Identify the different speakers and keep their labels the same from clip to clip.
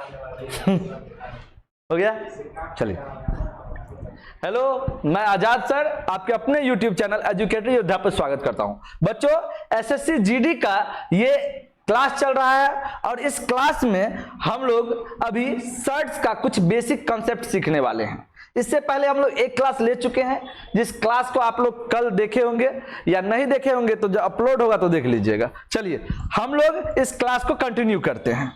Speaker 1: हो गया, चलिए। हेलो, मैं आजाद सर आपके अपने YouTube चैनल एजुकेटर योद्धा पर स्वागत करता हूं। बच्चों, एसएससी जीडी का ये क्लास चल रहा है और इस क्लास में हम लोग अभी सर्च का कुछ बेसिक कॉन्सेप्ट सीखने वाले हैं। इससे पहले हम लोग एक क्लास ले चुके हैं, जिस क्लास को आप लोग कल देखे होंगे या नहीं देखे होंगे तो जो अपलोड होगा तो देख लीजिएगा। चलिए हम लोग इस क्लास को कंटिन्यू करते हैं।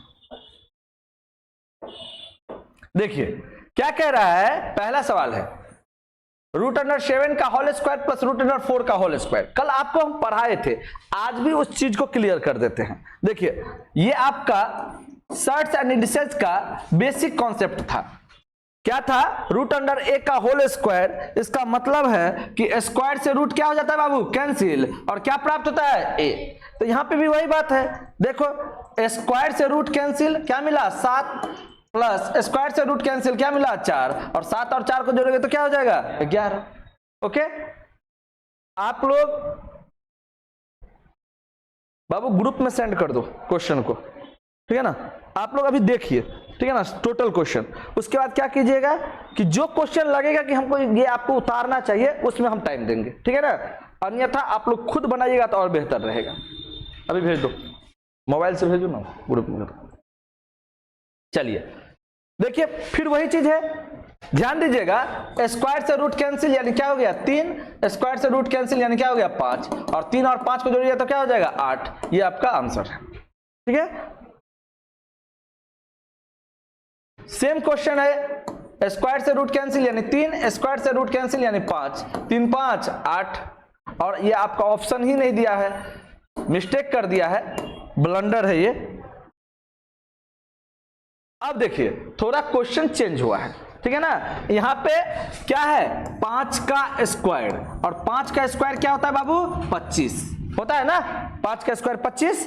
Speaker 1: देखिए क्या कह रहा है, पहला सवाल है √7 का होल स्क्वायर प्लस √4 का होल स्क्वायर। कल आपको हम पढ़ाए थे, आज भी उस चीज को क्लियर कर देते हैं। देखिए ये आपका सर्च एंड इंडिसेस का बेसिक कॉन्सेप्ट था। क्या था? √a का होल स्क्वायर। इसका मतलब है कि स्क्वायर से रूट क्या हो जाता है बाबू? कैंसिल, और क्या प्राप्त होता है? a। तो यहां पे भी वही बात है। देखो स्क्वायर से रूट कैंसिल, क्या मिला? 7, प्लस स्क्वायर से रूट कैंसिल, क्या मिला? 4, और 7 और 4 को जोड़ेंगे तो क्या हो जाएगा? 11। ओके, आप लोग बाबू ग्रुप में सेंड कर दो क्वेश्चन को, ठीक है ना। आप लोग अभी देखिए, ठीक है ना, टोटल क्वेश्चन। उसके बाद क्या कीजिएगा कि जो क्वेश्चन लगेगा कि हमको ये आपको उतारना चाहिए, उसमें हम टाइम देंगे, ठीक है ना। अन्यथा आप लोग खुद बनाइएगा तो और बेहतर रहेगा। अभी भेज दो, मोबाइल से भेजो ना ग्रुप में। चलिए देखिए फिर वही चीज है, ध्यान दीजिएगा। स्क्वायर से रूट कैंसिल यानी क्या हो गया? 3। स्क्वायर से रूट कैंसिल यानी क्या हो गया? 5, और 3 और 5 को जोड़िए तो क्या हो जाएगा? 8। ये आपका आंसर है, ठीक है। सेम क्वेश्चन है, स्क्वायर से रूट कैंसिल यानी 3, स्क्वायर से रूट कैंसिल यानी 5, 3 5 8, और ये आपका ऑप्शन ही नहीं दिया है, मिस्टेक कर दिया है, ब्लंडर है ये। अब देखिए थोड़ा क्वेश्चन चेंज हुआ है, ठीक है ना। यहां पे क्या है? 5 का स्क्वायर, और 5 का स्क्वायर क्या होता है बाबू? 25 होता है ना। 5 का स्क्वायर 25,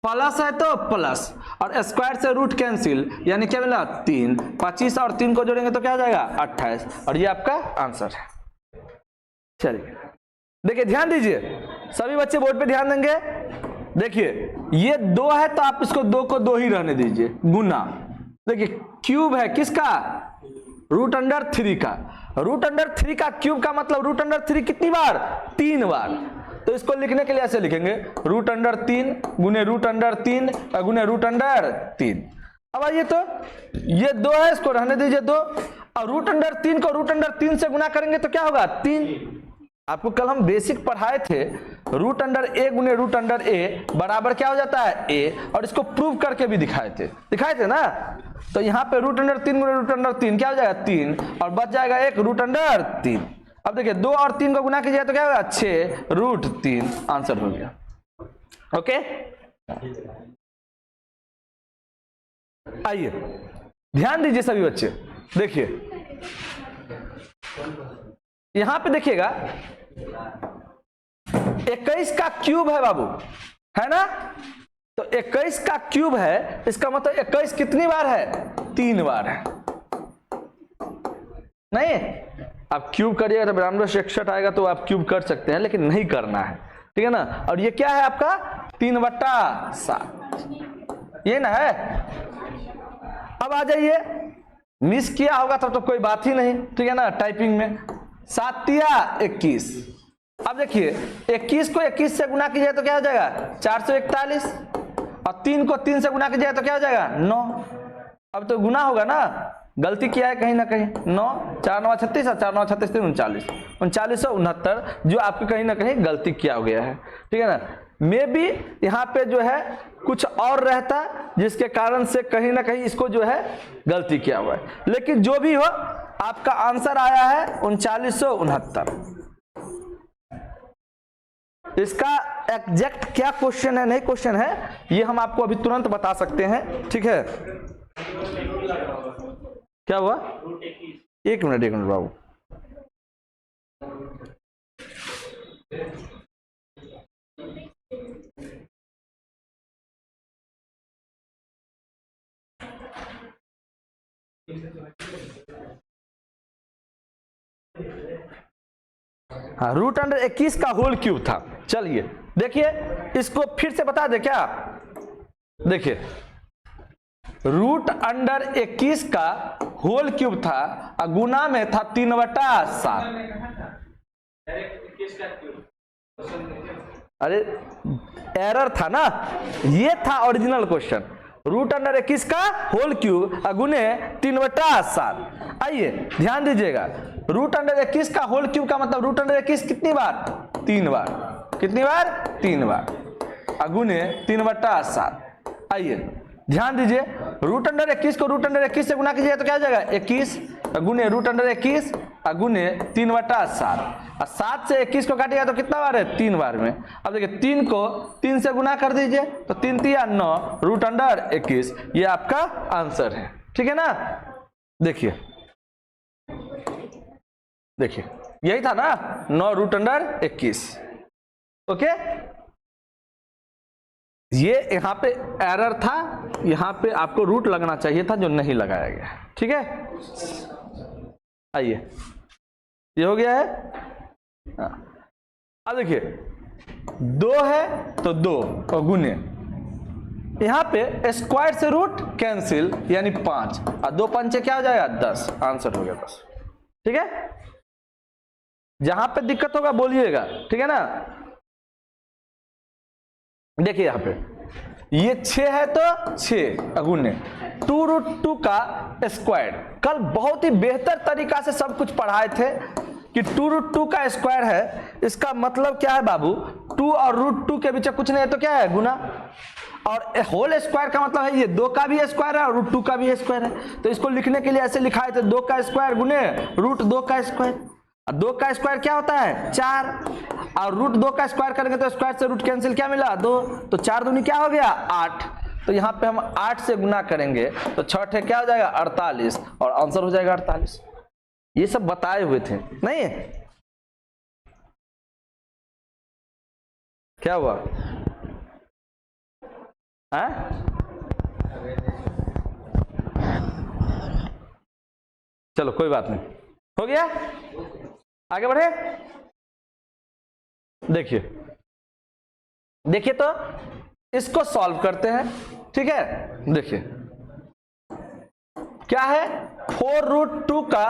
Speaker 1: प्लस है तो प्लस, और स्क्वायर से रूट कैंसिल यानी क्या मिला? 3। 25 और 3 को जोड़ेंगे तो क्या हो जाएगा? 28, और ये आपका आंसर है। चलिए देखिए ध्यान दीजिए, सभी बच्चे बोर्ड पे ध्यान देंगे। देखिए ये 2 है तो आप इसको 2 को 2 ही रहने दीजिए, गुना। देखिए क्यूब है किसका? √3 का। √3 का क्यूब का मतलब √3 कितनी बार? 3 बार। तो इसको लिखने के लिए ऐसे लिखेंगे, √3 गुने √3 गुने √3। अब आइए तो ये 2 है, इसको रहने दीजिए 2, और √3 को √3 से गुना करेंगे तो क्या होगा? 3। आपको कल हम बेसिक पढ़ाए थे, √a गुने √a बराबर क्या हो जाता है? a, और इसको प्रूव करके भी दिखाए थे ना। तो यहाँ पे √3 गुने √3 क्या हो जाएगा? 3, और बच जाएगा एक √3। अब देखिए 2 और 3 को गुना कीजिए तो क्या होगा? 6 √3। आंसर हो गया। ओके, आइए ध्यान दीजिए सभी बच्चे। देखिए यहां पे देखिएगा 21 का क्यूब है बाबू, है ना। तो 21 का क्यूब है, इसका मतलब 21 कितनी बार है? 3 बार है। नहीं, आप क्यूब करिएगा तो 92 आएगा तो आप क्यूब कर सकते हैं, लेकिन नहीं करना है, ठीक है ना। और ये क्या है आपका? 3/7, ये ना है। अब आ जाइए, मिस किया होगा तब तो कोई बात ही नहीं, ठीक है ना। टाइपिंग में 7 तिया 21। अब देखिए 21 को 21 से गुना कीजिए तो क्या हो जाएगा? 441, और 3 को 3 से गुना कीजिए तो क्या हो जाएगा? 9। अब तो गुना होगा ना, गलती किया है कहीं ना कहीं। 9 4 9 36, और 4 9 36 39, 3969, जो आपके कहीं ना कहीं गलती किया हो गया है, ठीक है ना। मे बी यहाँ पे जो है कुछ और रहता, जिसके कारण से कहीं ना कहीं इसको जो है गलती किया हुआ है, लेकिन जो भी हो आपका आंसर आया है 3969। इसका एग्जैक्ट क्या क्वेश्चन है, नहीं क्वेश्चन है, ये हम आपको अभी तुरंत बता सकते हैं, ठीक है। क्या हुआ? एक मिनट बाबू। हाँ, √21 का होल क्यूब था। चलिए देखिए इसको फिर से बता दे क्या। देखिए रूट अंडर 21 का होल क्यूब था और गुना में था 3/7। अरे एरर था ना, ये था ओरिजिनल क्वेश्चन। रूट अंडर 21 का होल क्यूब गुने 3/7। आइए ध्यान दीजिएगा, रूट अंडर 21 का होल क्यूब का मतलब रूट अंडर 21 कितनी बार? 3 बार। कितनी बार? 3 बार। गुने 3/7। आइए ध्यान दीजिए, रूट अंडर 21 को रूट अंडर 21 से गुना कीजिएगा तो क्या हो जाएगा? 21 गुने रूट अंडर 21 गुने 3/7। और 7 से 21 को काटिएगा तो कितना बार है? 3 बार में। अब देखिए 3 को 3 से गुना कर दीजिए तो 3 3 9 रूट अंडर 21, ये आपका आंसर है। ठीक है ना? देखिए देखिए यही था ना, 9 रूट अंडर 21। ओके, ये यहाँ पे एरर था, यहाँ पे आपको रूट लगना चाहिए था जो नहीं लगाया गया। ठीक है, आइए ये हो गया है। अब देखिए 2 है तो 2 और गुने, यहाँ पे स्क्वायर से रूट कैंसिल यानी 5 और 2 पंचे क्या हो जाएगा? 10। आंसर हो गया 10। ठीक है, जहां पे दिक्कत होगा बोलिएगा। ठीक है ना? देखिए यहाँ पे ये 6 है तो 6 गुने 2 रूट 2 का स्क्वायर। कल बहुत ही बेहतर तरीका से सब कुछ पढ़ाए थे कि 2 रूट 2 का स्क्वायर है, इसका मतलब क्या है बाबू? 2 और रूट 2 के बीच कुछ नहीं है तो क्या है? गुना। और होल स्क्वायर का मतलब है ये 2 का भी स्क्वायर है और रूट 2 का भी स्क्वायर है। तो इसको लिखने के लिए ऐसे लिखाए थे, 2 का स्क्वायर गुने रूट 2 का स्क्वायर। 2 का स्क्वायर क्या होता है? 4। और रूट 2 का स्क्वायर करेंगे तो स्क्वायर से रूट कैंसिल क्या मिला? 2। तो 4 दूनी क्या हो गया? 8। तो यहाँ पे हम 8 से गुना करेंगे तो 6 क्या हो जाएगा? 48 और आंसर हो जाएगा 48। ये सब बताए हुए थे नहीं? क्या हुआ? चलो कोई बात नहीं, हो गया। आगे बढ़े। देखिए देखिए तो इसको सॉल्व करते हैं। ठीक है, देखिए क्या है? 4 रूट 2 का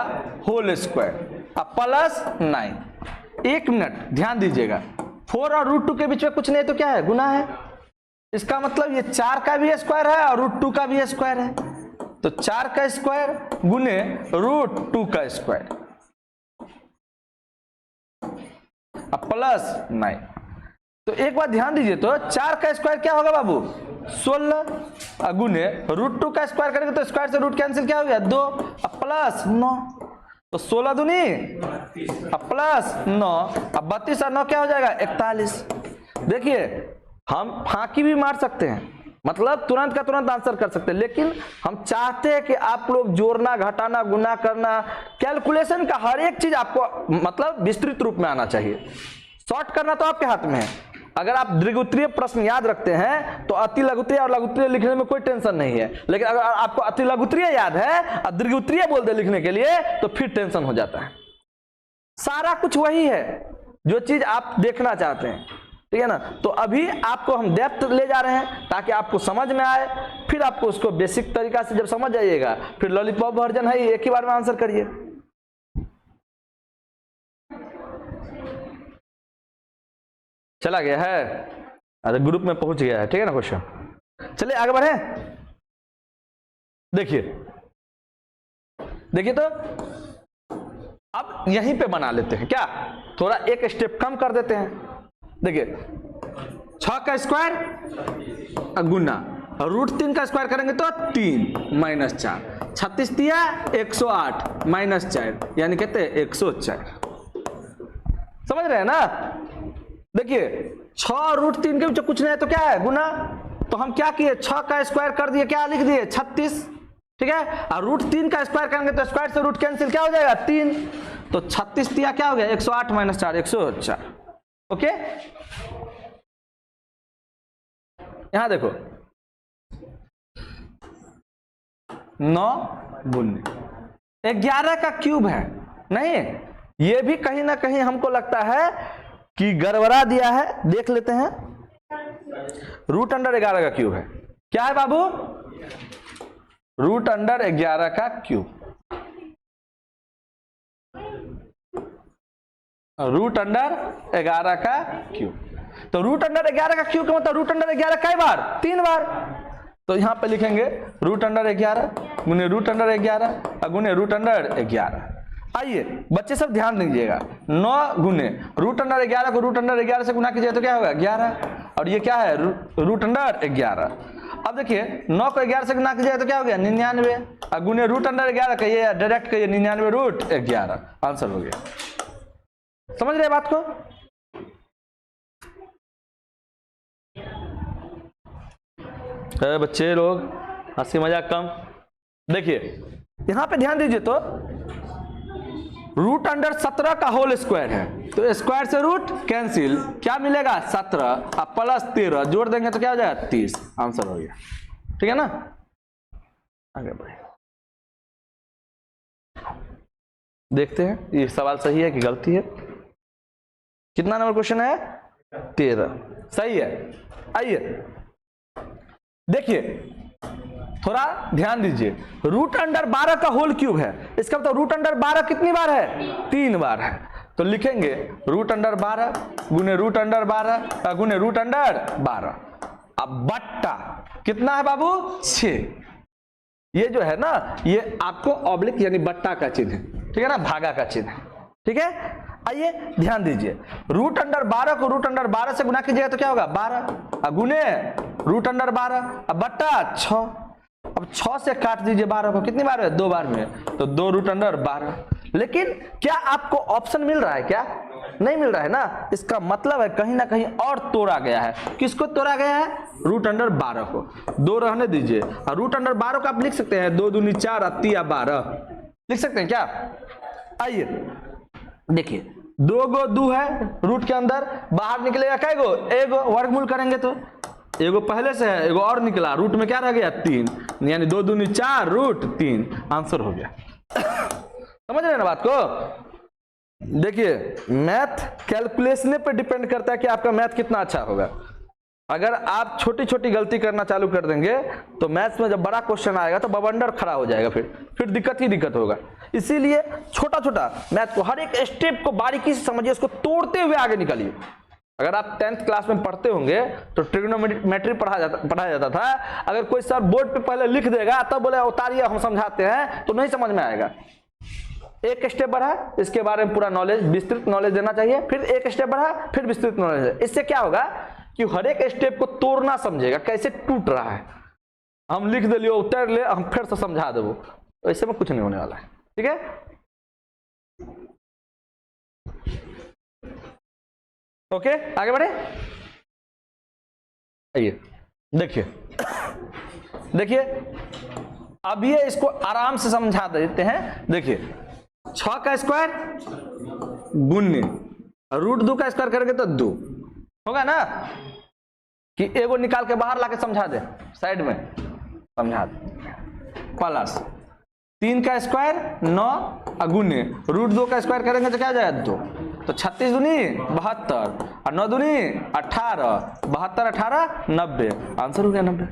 Speaker 1: होल स्क्वायर प्लस 9। 1 मिनट ध्यान दीजिएगा, 4 और रूट 2 के बीच में कुछ नहीं तो क्या है? गुना है। इसका मतलब ये 4 का भी स्क्वायर है और रूट 2 का भी स्क्वायर है। तो 4 का स्क्वायर गुने रूट 2 का स्क्वायर प्लस 9। तो एक बात ध्यान दीजिए, तो 4 का स्क्वायर क्या होगा बाबू? 16 गुने रूट 2 का स्क्वायर करेंगे तो स्क्वायर से रूट कैंसिल क्या हो गया? 2 प्लस 9। तो 16 दूनी प्लस 9 अब 32 और 9 क्या हो जाएगा? 41। देखिए हम फांकी भी मार सकते हैं, मतलब तुरंत का तुरंत आंसर कर सकते हैं, लेकिन हम चाहते हैं कि आप लोग जोड़ना, घटाना, गुना करना, कैलकुलेशन का हर एक चीज आपको मतलब विस्तृत रूप में आना चाहिए। शॉर्ट करना तो आपके हाथ में है। अगर आप द्विगुत्रीय प्रश्न याद रखते हैं तो अति लघुत्रीय और लघुत्रीय लिखने में कोई टेंशन नहीं है, लेकिन अगर आपको अति लघुत्रीय याद है और द्विगुत्रीय बोल दे लिखने के लिए तो फिर टेंशन हो जाता है। सारा कुछ वही है जो चीज आप देखना चाहते हैं। ठीक है ना? तो अभी आपको हम डेप्थ ले जा रहे हैं ताकि आपको समझ में आए, फिर आपको उसको बेसिक तरीका से जब समझ जाइएगा फिर लॉलीपॉप वर्जन है, एक ही बार में आंसर करिए। चला गया है? अरे ग्रुप में पहुंच गया है। ठीक है ना क्वेश्चन? चलिए आगे बढ़े। देखिए देखिए तो अब यहीं पे बना लेते हैं क्या, थोड़ा एक स्टेप कम कर देते हैं। देखिए 6 का स्क्वायर गुना रूट 3 का स्क्वायर करेंगे तो 3 माइनस 4, 36 दिया 108 माइनस 4 यानी कहते हैं 104। समझ रहे हैं ना? देखिए 6 रूट 3 के बीच कुछ नहीं है तो क्या है? गुना। तो हम क्या किए? 6 का स्क्वायर कर दिए, क्या लिख दिए? 36। ठीक है, और रूट 3 का स्क्वायर करेंगे तो स्क्वायर से रूट कैंसिल क्या हो जाएगा? 3। तो 36 दिया क्या हो गया? 108 माइनस 4 104। ओके, यहां देखो 9 गुने 11 का क्यूब है नहीं? ये भी कहीं ना कहीं हमको लगता है कि गड़बड़ा दिया है। देख लेते हैं, रूट अंडर 11 का क्यूब है। क्या है बाबू? रूट अंडर 11 का क्यूब, रूट अंडर 11 का क्यूब। तो रूट अंडर 11 का क्यूब का मतलब रूट अंडर 11 कई बार? 3 बार। तो यहां पे लिखेंगे रूट अंडर 11 गुने रूट अंडर 11 गुने रूट अंडर 11। आइए बच्चे सब ध्यान दीजिएगा, 9 गुने रूट अंडर 11 को रूट अंडर 11 से गुना कीजिए तो क्या होगा? 11, और ये क्या है? Root under 11। अब देखिए 9 को 11 से गुना कीजिए तो क्या हो गया? 99, गुने रूट अंडर 11 कहिए, डायरेक्ट कहिए 99 रूट 11, आंसर हो गया। समझ रहे बात को? बच्चे लोग हंसी मजाक कम। देखिए यहां पे ध्यान दीजिए, तो रूट अंडर 17 का होल स्क्वायर है, तो स्क्वायर से रूट कैंसिल, क्या मिलेगा? 17 अब प्लस 13 जोड़ देंगे तो क्या हो जाएगा? 30, आंसर हो गया। ठीक है ना? आगे बढ़े, देखते हैं ये सवाल सही है कि गलती है। कितना नंबर क्वेश्चन है? 13, सही है। आइए देखिए थोड़ा ध्यान दीजिए, रूट अंडर 12 का होल क्यूब है, इसका मतलब रूट अंडर 12 कितनी बार है? 3 बार है। तो लिखेंगे रूट अंडर 12 गुने रूट अंडर 12 गुने रूट अंडर 12। अब बट्टा कितना है बाबू? 6। ये जो है ना, ये आपको ऑब्लिक यानी बट्टा का चिन्ह है, ठीक है ना, भागा का चिन्ह है। ठीक है, आइए ध्यान दीजिए, रूट अंडर 12 को रूट अंडर 12 से गुना कीजिएगा तो क्या होगा? 12 गुने रूट अंडर 12 अब बट्टा 6। अब 6 से काट दीजिए 12 को, कितनी बार है? 2 बार में, तो 2 रूट अंडर 12। लेकिन क्या आपको ऑप्शन मिल रहा है? क्या नहीं मिल रहा है ना, इसका मतलब है कहीं ना कहीं और तोड़ा गया है। किसको तोड़ा गया है? रूट अंडर 12 को। 2 रहने दीजिए, और रूट अंडर 12 को आप लिख सकते हैं 2 दूनी 4 अत्ती या 12 लिख सकते हैं क्या? आइए देखिए 2 गो 2 है रूट के अंदर, बाहर निकलेगा कै गो? एगो, वर्गमूल करेंगे तो एगो पहले से है, एगो और निकला, रूट में क्या रह गया? 3, यानी 2 दूनी 4 रूट 3, आंसर हो गया। समझ रहे हैं ना बात को? देखिए मैथ कैलकुलेशन पे डिपेंड करता है कि आपका मैथ कितना अच्छा होगा। अगर आप छोटी छोटी गलती करना चालू कर देंगे तो मैथ्स में जब बड़ा क्वेश्चन आएगा तो बवंडर खड़ा हो जाएगा, फिर दिक्कत ही दिक्कत होगा। इसीलिए छोटा छोटा मैथ को, हर एक स्टेप को बारीकी से समझिए, उसको तोड़ते हुए आगे निकलिए। अगर आप 10th क्लास में पढ़ते होंगे तो ट्रिग्नोमेट्री पढ़ाया जाता था, अगर कोई सर बोर्ड पे पहले लिख देगा तब बोले उतारिए हम समझाते हैं, तो नहीं समझ में आएगा। एक स्टेप बढ़ा, इसके बारे में पूरा नॉलेज, विस्तृत नॉलेज देना चाहिए, फिर एक स्टेप बढ़ा, फिर विस्तृत नॉलेज। इससे क्या होगा कि हर एक स्टेप को तोड़ना समझेगा, कैसे टूट रहा है। हम लिख दे लियो, उतर ले, हम फिर से समझा देवो, तो ऐसे में कुछ नहीं होने वाला है। ठीक है, ओके आगे बढ़े। आइए देखिए देखिए अब ये इसको आराम से समझा देते हैं। देखिए 6 का स्क्वायर गुन्ने रूट 2 का स्क्वायर करके तो 2 होगा ना, कि एगो निकाल के बाहर लाके समझा दे, साइड में समझा दे, प्लस 3 का स्क्वायर 9 गुने रूट 2 का स्क्वायर करेंगे तो क्या आ जाएगा? 2। तो 36 दूनी 72 और 9 दूनी 18, 72 18 90, आंसर हो गया 90।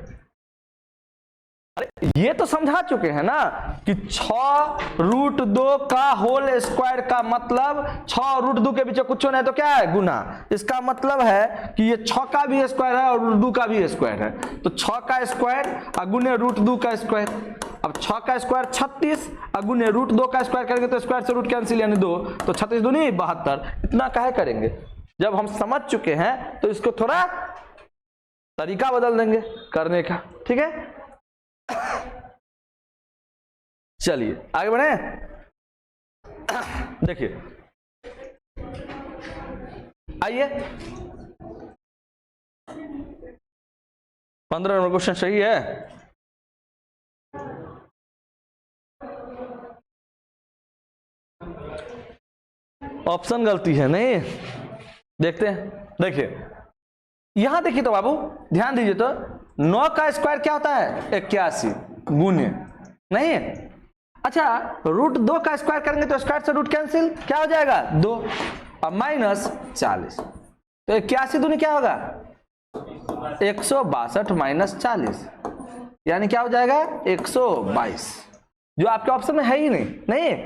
Speaker 1: अरे ये तो समझा चुके हैं ना कि 6 रूट 2 का होल स्क्वायर का मतलब 6 रूट 2 के बीच कुछ नहीं तो क्या है? गुना। इसका मतलब है कि ये 6 का भी स्क्वायर है और रूट 2 का भी स्क्वायर है, तो 6 का स्क्वायर अगुने रूट 2 का स्क्वायर। अब 6 का स्क्वायर 36 अगुने रूट 2 का स्क्वायर करेंगे तो स्क्वायर से रूट कैंसिल यानी 2, तो 36 दूनी 72। इतना काहे करेंगे? जब हम समझ चुके हैं तो इसको थोड़ा तरीका बदल देंगे करने का। ठीक है, चलिए आगे बढ़े। देखिए आइए 15 नंबर क्वेश्चन सही है। ऑप्शन गलती है नहीं, देखते हैं। देखिए यहां देखिए तो बाबू ध्यान दीजिए, तो 9 का स्क्वायर क्या होता है? 81 गुने नहीं, अच्छा रूट 2 का स्क्वायर करेंगे तो स्क्वायर से रूट कैंसिल, क्या हो जाएगा? 2 और माइनस 40, तो 81 दूनी क्या होगा? 162 माइनस 40, यानी क्या हो जाएगा 122, जो आपके ऑप्शन में है ही नहीं।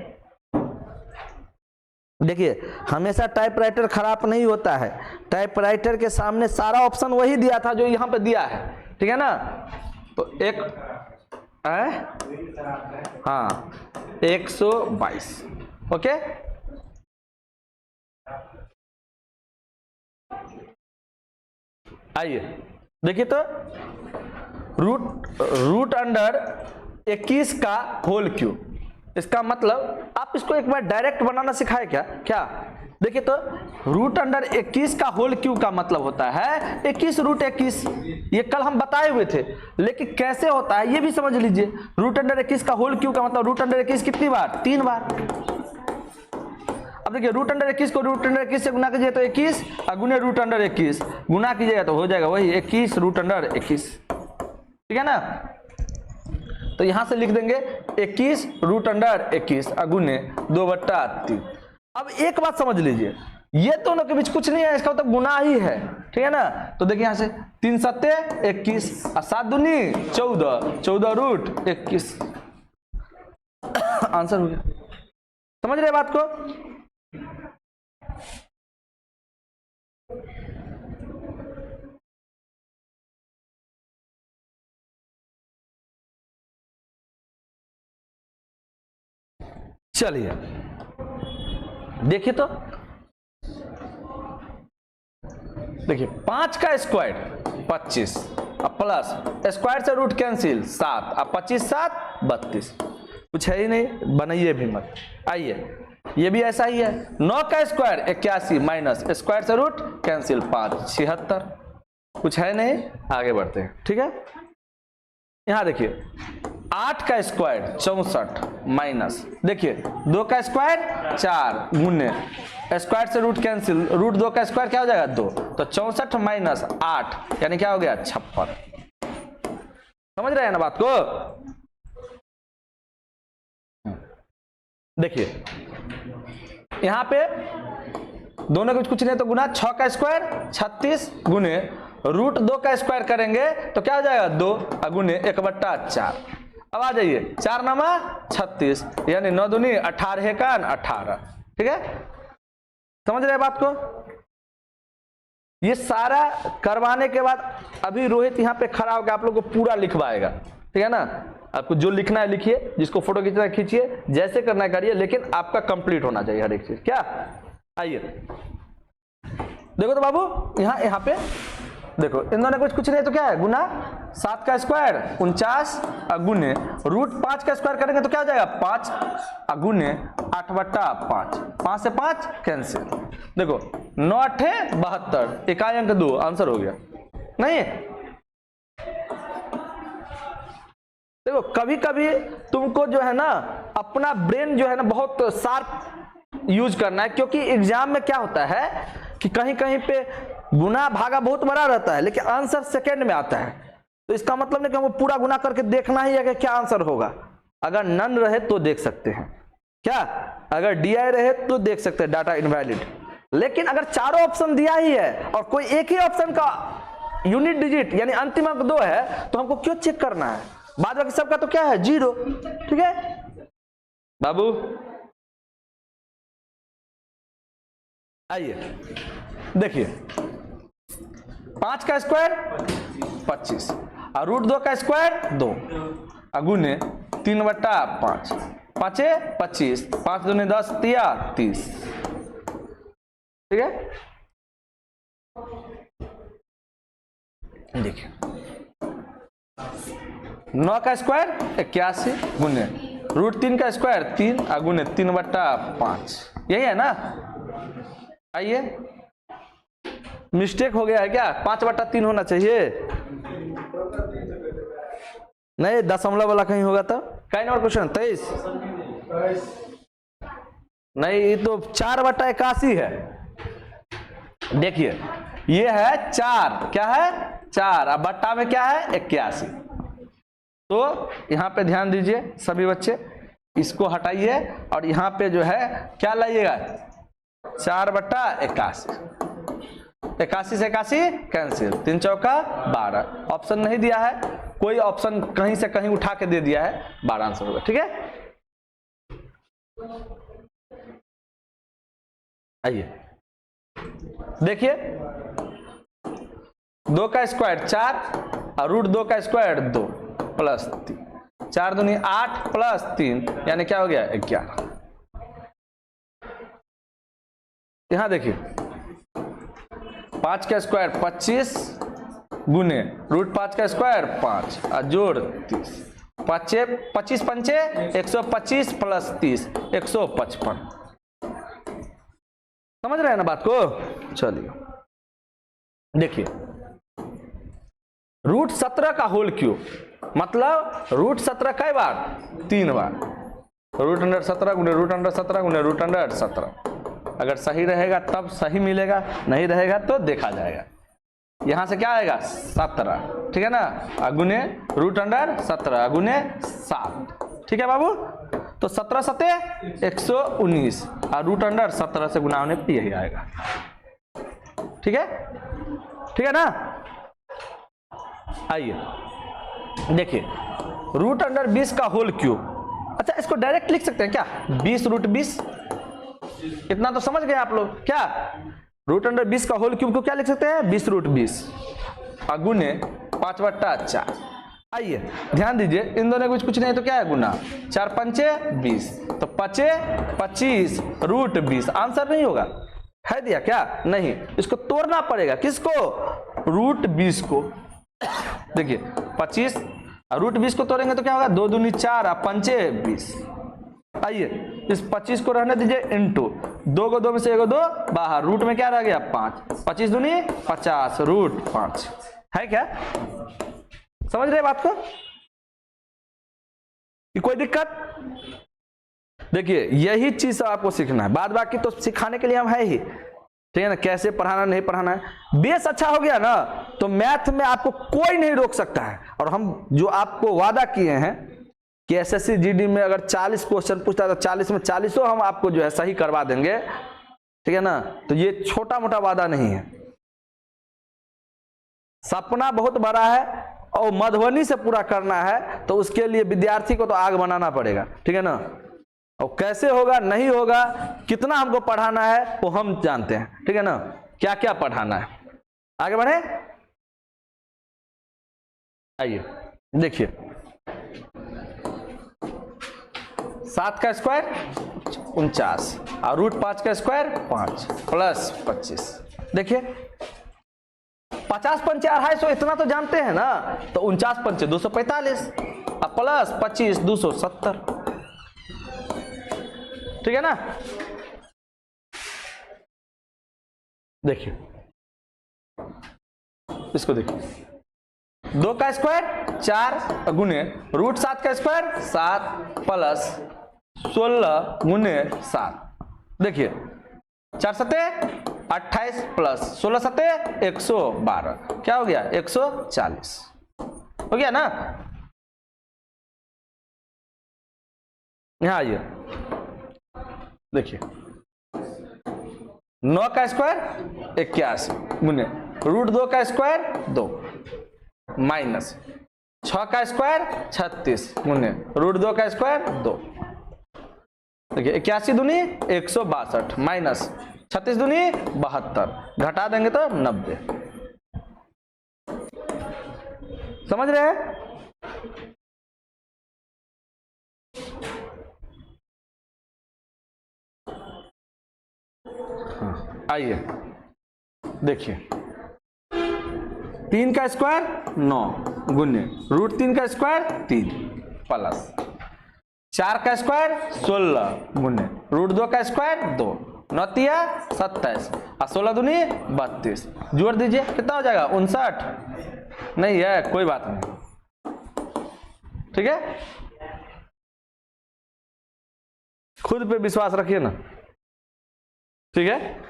Speaker 1: देखिए हमेशा टाइपराइटर खराब नहीं होता है, टाइपराइटर के सामने सारा ऑप्शन वही दिया था जो यहाँ पे दिया है, ठीक है ना। तो एक हाँ 122, ओके। आइए देखिए तो रूट अंडर 21 का होल क्यूब, इसका मतलब आप इसको एक बार डायरेक्ट बनाना सिखाए क्या देखिए तो रूट अंडर 21 का होल क्यूब का मतलब होता है 21 रूट 21, ये कल हम बताए हुए थे, लेकिन कैसे होता है ये भी समझ लीजिए। रूट अंडर 21 का होल क्यूब का मतलब रूट अंडर 21 कितनी बार, 3 बार। अब देखिए रूट अंडर 21 को रूट अंडर 21 से गुना कीजिए तो 21, और गुने रूट अंडर 21 गुना कीजिएगा तो हो जाएगा वही 21 रूट अंडर 21, ठीक है ना। तो यहां से लिख देंगे 21 रूट अंडर 21 गुने 2/3। अब एक बात समझ लीजिए, ये दोनों के बीच कुछ नहीं है, इसका मतलब गुना ही है, ठीक है ना। तो देखिए यहां से 3 सत्ते 21 और 7 दूनी 14, 14 रूट 21 आंसर हो गया। समझ रहे बात को। चलिए देखिए तो देखिए 5 का स्क्वायर 25 अब प्लस स्क्वायर से रूट कैंसिल 7 अब 25 7 32, कुछ है ही नहीं, बनाइए भी मत। आइए ये भी ऐसा ही है, 9 का स्क्वायर 81 माइनस स्क्वायर से रूट कैंसिल 5 76, कुछ है नहीं, आगे बढ़ते हैं, ठीक है। यहां देखिए 8 का स्क्वायर 64 माइनस देखिए 2 का स्क्वायर 4 गुने स्क्वायर से रूट कैंसिल, रूट 2 का स्क्वायर क्या हो जाएगा 2, तो 64 माइनस 8 यानी क्या हो गया 56। समझ रहे हैं ना बात को। देखिए यहां पे दोनों के कुछ नहीं तो गुना 6 का स्क्वायर 36 गुने रूट 2 का स्क्वायर करेंगे तो क्या हो जाएगा 2 गुने 1/4। अब आ जाइए 4 नामा 36 यानी 9 दूनी 18 का 18, ठीक है। समझ रहे बात को। ये सारा करवाने के बाद अभी रोहित यहाँ पे खड़ा होकर आप लोग को पूरा लिखवाएगा, ठीक है ना। आपको जो लिखना है लिखिए, जिसको फोटो खींचना है खींचिए, जैसे करना है करिए, लेकिन आपका कंप्लीट होना चाहिए हर एक चीज। क्या आइए देखो तो बाबू यहाँ पे देखो इन दोनों कुछ नहीं तो क्या है गुना 7 का स्क्वायर 49 गुने रूट 5 का स्क्वायर करेंगे तो क्या हो जाएगा 5 गुने 8/5, 5 से 5 कैंसिल। देखो 9 8 72 इकाई अंक 2 आंसर हो गया। नहीं देखो कभी कभी तुमको जो है ना अपना ब्रेन जो है ना बहुत शार्प यूज करना है, क्योंकि एग्जाम में क्या होता है कि कहीं कहीं पे गुना भागा बहुत बड़ा रहता है लेकिन आंसर सेकंड में आता है। तो इसका मतलब नहीं कि हमको पूरा गुना करके देखना ही है कि क्या आंसर होगा। अगर नन रहे तो देख सकते हैं, क्या अगर DI रहे तो देख सकते हैं डाटा इनवैलिड, लेकिन अगर चारों ऑप्शन दिया ही है और कोई एक ही ऑप्शन का यूनिट डिजिट यानी अंतिम अंक 2 है तो हमको क्यों चेक करना है, बाद बाकी सबका तो क्या है 0, ठीक है बाबू। आइए देखिए 5 का स्क्वायर 25 और रूट 2 का स्क्वायर 2 गुने 3/5, 5 25 5 दूनी 10 तिया 30, ठीक है। देखिए 9 का स्क्वायर 81 गुने रूट 3 का स्क्वायर 3 गुने 3/5, यही है ना। आइए मिस्टेक हो गया है क्या, 5/3 होना चाहिए, नहीं दशमलव वाला कहीं होगा तो। कहीं नंबर क्वेश्चन 23 नहीं, ये तो 4/81 है। देखिए ये है 4, क्या है 4 अब बट्टा में क्या है 81। तो यहां पे ध्यान दीजिए सभी बच्चे, इसको हटाइए और यहां पे जो है क्या लाइएगा 4/81, 81 से 81 कैंसिल, 3 चौका 12। ऑप्शन नहीं दिया है कोई ऑप्शन कहीं से कहीं उठा के दे दिया है, 12 आंसर होगा। ठीक है, आइए देखिए, 2 का स्क्वायर 4 और रूट 2 का स्क्वायर 2 प्लस 3, 4 दूनी 8 प्लस 3 यानी क्या हो गया 11। यहां देखिए 5 का स्क्वायर 25 गुने रूट 5 का स्क्वायर 5 और जोड़ 30, 25 पंचे 125 प्लस 30 155। समझ रहे हैं ना बात को? चलिए देखिए, रूट 17 का होल क्यूब मतलब रूट 17 कई बार 3 बार, रूट अंडर 17 गुने रूट अंडर 17 गुने रूट अंडर 17। अगर सही रहेगा तब सही मिलेगा, नहीं रहेगा तो देखा जाएगा। यहां से क्या आएगा 17, ठीक है ना, गुने रूट अंडर 17 गुने 7। ठीक है बाबू, तो 17 सते 119 और रूट अंडर 17 से गुना होने पे यही आएगा। ठीक है, ठीक है ना। आइए देखिए, रूट अंडर 20 का होल क्यूब। अच्छा, इसको डायरेक्ट लिख सकते हैं क्या, 20 रूट 20। इतना तो समझ गए आप लोग क्या? रूट अंडर 20 का होल क्यूब को क्या लिख सकते हैं, 20 रूट 20 गुने 5/4। आइए ध्यान दीजिए, इन दोनों में कुछ नहीं तो क्या है गुना, 4 पंचे 20 तो 5 25 रूट 20। आंसर नहीं होगा, है दिया क्या? नहीं, इसको तोड़ना पड़ेगा। किसको? रूट 20 को। देखिए 25 रूट 20 को तोड़ेंगे तो क्या होगा, 2 दूनी 4 और पंचे 20। आइए इस 25 को रहने दीजिए इंटू 2 को 2 में से 1 2 बाहर, रूट में क्या रह गया 5, 25 दूनी 50 रूट 5 है क्या? समझ रहे बात को? कि कोई दिक्कत? देखिए यही चीज आपको सीखना है, बाद बाकी तो सिखाने के लिए हम है ही, ठीक है ना, कैसे पढ़ाना नहीं पढ़ाना है। बेस अच्छा हो गया ना तो मैथ में आपको कोई नहीं रोक सकता है। और हम जो आपको वादा किए हैं कि एसएससी जीडी में अगर 40 क्वेश्चन पूछता है तो 40 में 40 हम आपको जो है सही करवा देंगे, ठीक है ना। तो ये छोटा मोटा वादा नहीं है, सपना बहुत बड़ा है और मधुबनी से पूरा करना है तो उसके लिए विद्यार्थी को तो आग बनाना पड़ेगा, ठीक है ना। और कैसे होगा नहीं होगा, कितना हमको पढ़ाना है वो हम जानते हैं, ठीक है ना, क्या क्या पढ़ाना है। आगे बढ़े, आइए देखिए 7 का स्क्वायर 49 और रूट 5 का स्क्वायर 5 प्लस 25। देखिए 50 पंचे 250, इतना तो जानते हैं ना, तो 49 पंचे 245 और प्लस 25 270, ठीक है ना। देखिए इसको देखिए, 2 का स्क्वायर 4 गुने रूट 7 का स्क्वायर 7 प्लस 16 गुने 7। देखिए 4 सते 28 प्लस 16 सते 112, क्या हो गया 140, हो गया ना। यहां आइए देखिए 9 का स्क्वायर 81 गुने रूट 2 का स्क्वायर 2 माइनस 6 का स्क्वायर 36 गुने रूट 2 का स्क्वायर 2। देखिए 81 दूनी 162 माइनस 36 दूनी 72, घटा देंगे तो 90। समझ रहे हैं? आइए देखिए 3 का स्क्वायर 9 गुने रूट 3 का स्क्वायर 3 प्लस 4 का स्क्वायर 16 गुने रूट 2 का स्क्वायर 2, 9 तिया 27 और 16 दूनी 32। जोड़ दीजिए कितना हो जाएगा 59। नहीं है कोई बात नहीं, ठीक है, खुद पे विश्वास रखिए ना, ठीक है।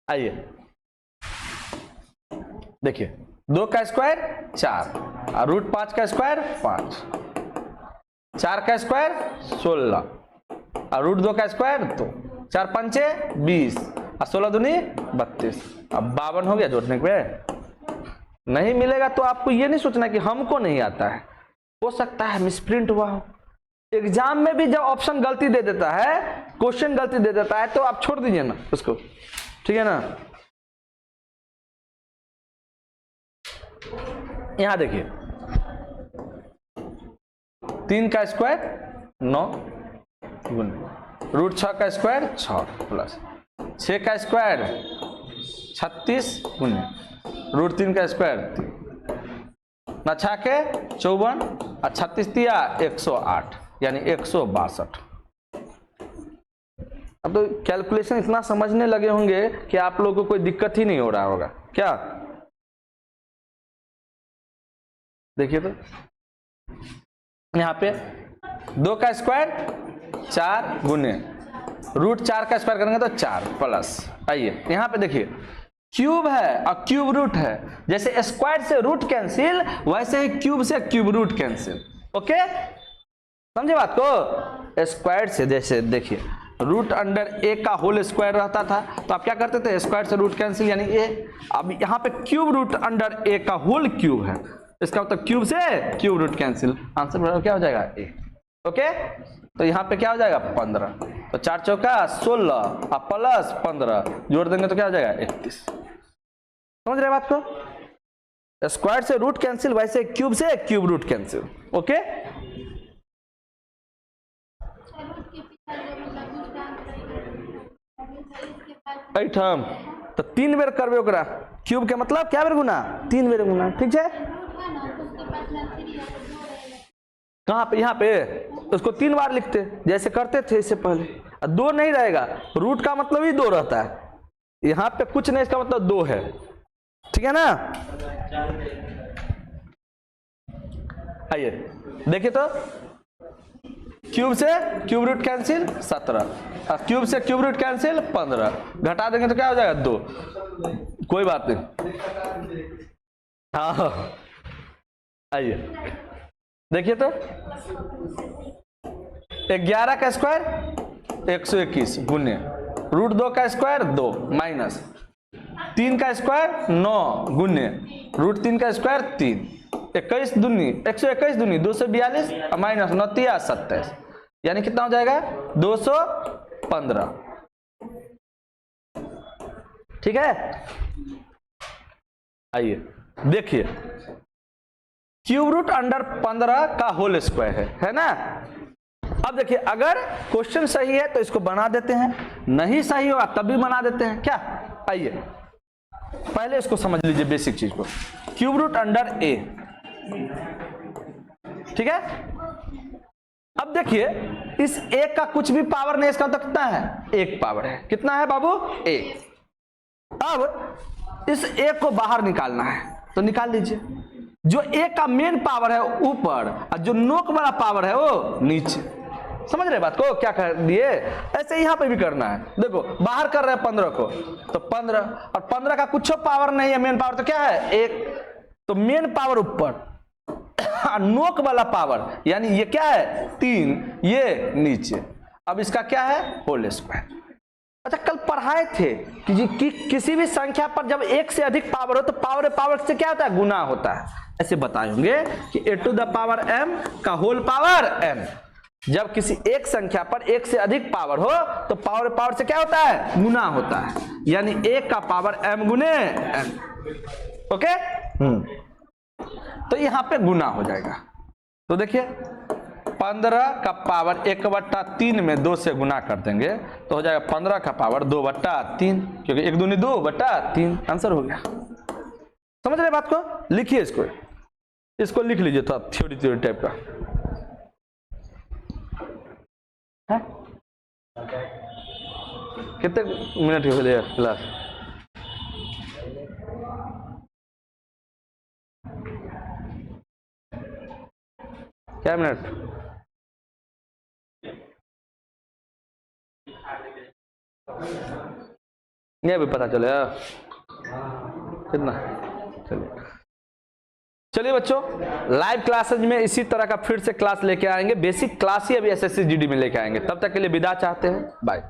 Speaker 1: आइए देखिए 2 का स्क्वायर 4 और रूट 5 का स्क्वायर 5, 4 का स्क्वायर 16 और रूट 2 का स्क्वायर 2, 4 पंचे 20 और 16 दूनी 32। अब 52 हो गया जोड़ने पे, नहीं मिलेगा तो आपको ये नहीं सोचना कि हमको नहीं आता है, हो सकता है मिसप्रिंट हुआ हो। एग्जाम में भी जब ऑप्शन गलती दे देता है, क्वेश्चन गलती दे देता है, तो आप छोड़ दीजिए ना उसको, ठीक है ना। यहां देखिए 3 का स्क्वायर 9 गुना रूट 6 का स्क्वायर 6 प्लस 6 का स्क्वायर 36 गुना रूट 3 का स्क्वायर 3 ना 6 के 54 और 36 दिया 108 यानी 162। अब तो कैलकुलेशन इतना समझने लगे होंगे कि आप लोगों को कोई दिक्कत ही नहीं हो रहा होगा क्या। देखिए तो यहाँ पे 2 का स्क्वायर 4 गुने रूट 4 का स्क्वायर करेंगे तो 4 प्लस, आइए यहाँ पे देखिए क्यूब है और क्यूब रूट है, जैसे स्क्वायर से रूट कैंसिल वैसे ही क्यूब से क्यूब रूट कैंसिल। ओके समझे बात को। स्क्वायर से जैसे देखिए रूट अंडर ए का होल स्क्वायर रहता था तो आप क्या करते थे, स्क्वायर से रूट कैंसिल यानी ए। अब यहाँ पे क्यूब रूट अंडर ए का होल क्यूब है, इसका मतलब क्यूब से क्यूब रूट कैंसिल, आंसर क्या हो जाएगा ए। ओके तो यहाँ पे क्या हो जाएगा 15, तो 4 चौका 16 और प्लस 15 जोड़ देंगे तो क्या हो जाएगा 31। समझ रहे बात को। स्क्वायर से रूट कैंसिल वैसे क्यूब से क्यूब रूट कैंसिल। ओके हम तो 3 बेर करबे ओकरा, क्यूब के मतलब क्या बेर गुना 3 बेर गुना, ठीक है। कहाँ पे, यहाँ पे उसको 3 बार लिखते जैसे करते थे इससे पहले, 2 नहीं रहेगा, रूट का मतलब ही 2 रहता है, यहाँ पे कुछ नहीं, इसका मतलब 2 है, ठीक है ना। आइए देखिए तो क्यूब से क्यूब रूट कैंसिल 17 और क्यूब से क्यूब रूट कैंसिल 15, घटा देंगे तो क्या हो जाएगा 2, कोई बात नहीं। हाँ आइए देखिए तो 11 का स्क्वायर 121 गुने रूट 2 का स्क्वायर 2 माइनस 3 का स्क्वायर 9 गुने रूट 3 का स्क्वायर 3, 21 दूनी 121 दूनी 242 माइनस 9 तिया 27 यानी कितना हो जाएगा 215, ठीक है। आइए देखिए क्यूब रूट अंडर 15 का होल स्क्वायर है ना। अब देखिए अगर क्वेश्चन सही है तो इसको बना देते हैं, नहीं सही होगा तब भी बना देते हैं क्या। आइए पहले इसको समझ लीजिए बेसिक चीज को, क्यूब रूट अंडर ए, ठीक है। अब देखिए इस एक का कुछ भी पावर नहीं, इसका तो कितना है 1 पावर है, कितना है बाबू 1। अब इस एक को बाहर निकालना है तो निकाल लीजिए, जो एक का मेन पावर है ऊपर और जो नोक वाला पावर है वो नीचे। समझ रहे बात को, क्या कर दिए, ऐसे यहां पे भी करना है। देखो बाहर कर रहे हैं 15 को तो 15 और 15 का कुछ पावर नहीं है, मेन पावर तो क्या है 1, तो मेन पावर ऊपर, नोक वाला पावर यानी ये क्या है 3, ये नीचे। अब इसका क्या है होल स्क्वायर। अच्छा कल पढ़ाए थे कि किसी भी संख्या पर जब 1 से अधिक पावर हो तो पावर पावर से क्या होता है गुना होता है, ऐसे बताए होंगे कि a to the power m का होल पावर m। जब किसी एक संख्या पर 1 से अधिक पावर हो तो पावर पावर से क्या होता है गुना होता है, यानी 1 का पावर m गुने n। ओके तो यहां पे गुना हो जाएगा, तो देखिए 15 का पावर 1/3 में 2 से गुना कर देंगे तो हो जाएगा 15 का पावर 2/3, क्योंकि 1 दूनी 2/3, आंसर हो गया। समझ रहे बात को, लिखिए इसको लिख लीजिए तो आप थ्योरी टाइप का है। कितने मिनट हो गए क्लास, क्या मिनट, ये अभी पता चलेगा कितना। चलिए बच्चों लाइव क्लासेज में इसी तरह का फिर से क्लास लेके आएंगे, बेसिक क्लास ही अभी एसएससी जीडी में लेके आएंगे। तब तक के लिए विदा चाहते हैं, बाय।